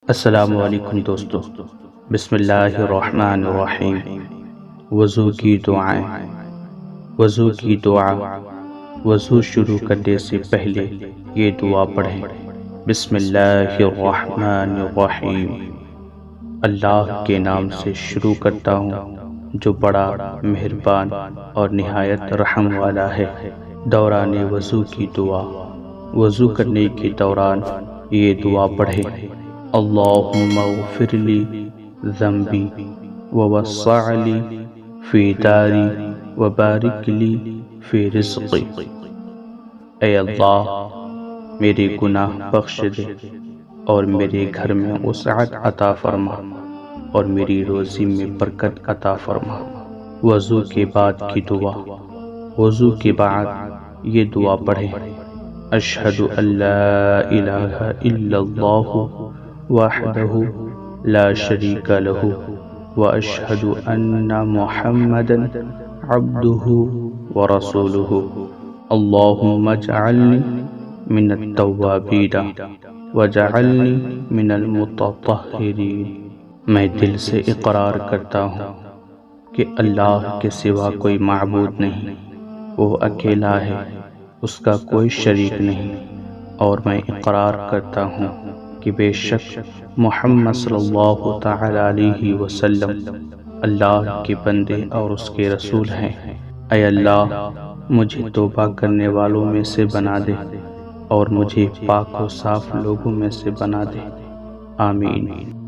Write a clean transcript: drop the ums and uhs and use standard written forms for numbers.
السلام علیکم دوستو، بسم اللہ الرحمن الرحیم۔ وضو کی دعائیں۔ وضو کی دعا۔ وضو شروع کرنے سے پہلے یہ دعا پڑھیں۔ بسم اللہ الرحمن الرحیم۔ اللہ کے نام سے شروع کرتا ہوں جو بڑا مہربان اور نہایت رحم والا ہے۔ دوران وضو کی دعا۔ وضو کرنے کے دوران یہ دعا پڑھیں۔ اللہم اغفر لی ذنبی ووسع لی فی داری وبارک لی فی رزقی۔ اے اللہ میرے گناہ بخش دے اور میرے گھر میں وسعت عطا فرما اور میری روزی میں برکت عطا فرما۔ وضو کے بعد کی دعا۔ وضو کے بعد یہ دعا پڑھیں۔ اشہد ان لا الہ الا اللہ وحدہ لا شریک لہ واشہد ان محمدا عبدہ ورسولہ۔ اللہم اجعلنی من التوابین واجعلنی من المتطہرین۔ میں دل سے اقرار کرتا ہوں کہ اللہ کے سوا کوئی معبود نہیں، وہ اکیلا ہے، اس کا کوئی شریک نہیں، اور میں اقرار کرتا ہوں کہ بے شک محمد صلی اللہ تعالی علیہ وسلم اللہ کے بندے اور اس کے رسول ہیں۔ اے اللہ مجھے توبہ کرنے والوں میں سے بنا دے اور مجھے پاک و صاف لوگوں میں سے بنا دے۔ آمین۔